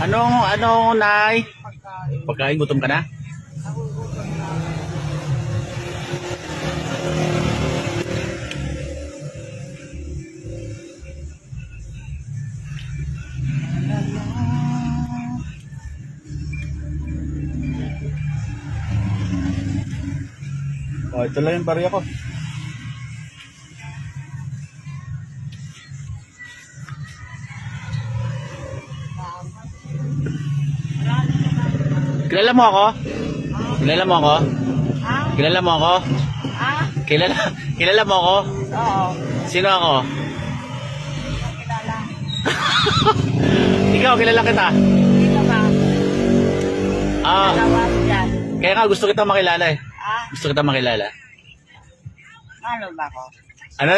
Anong, Nay? Pagkain. Pagkain, gutom ka na? Nagugutom na. Oh, ito lang yung barya ko. Kilala mo ako? Kilala mo ako? Ha? Kilala mo ako? Ha? Kilala mo ako? Oo. Sino ako? Kilala. Ikaw, kilala kita. Dito ba? Ah, Dalawa dyan. kaya nga gusto kita makilala eh. Ha? Gusto kita makilala. Ano ba ko? Ano?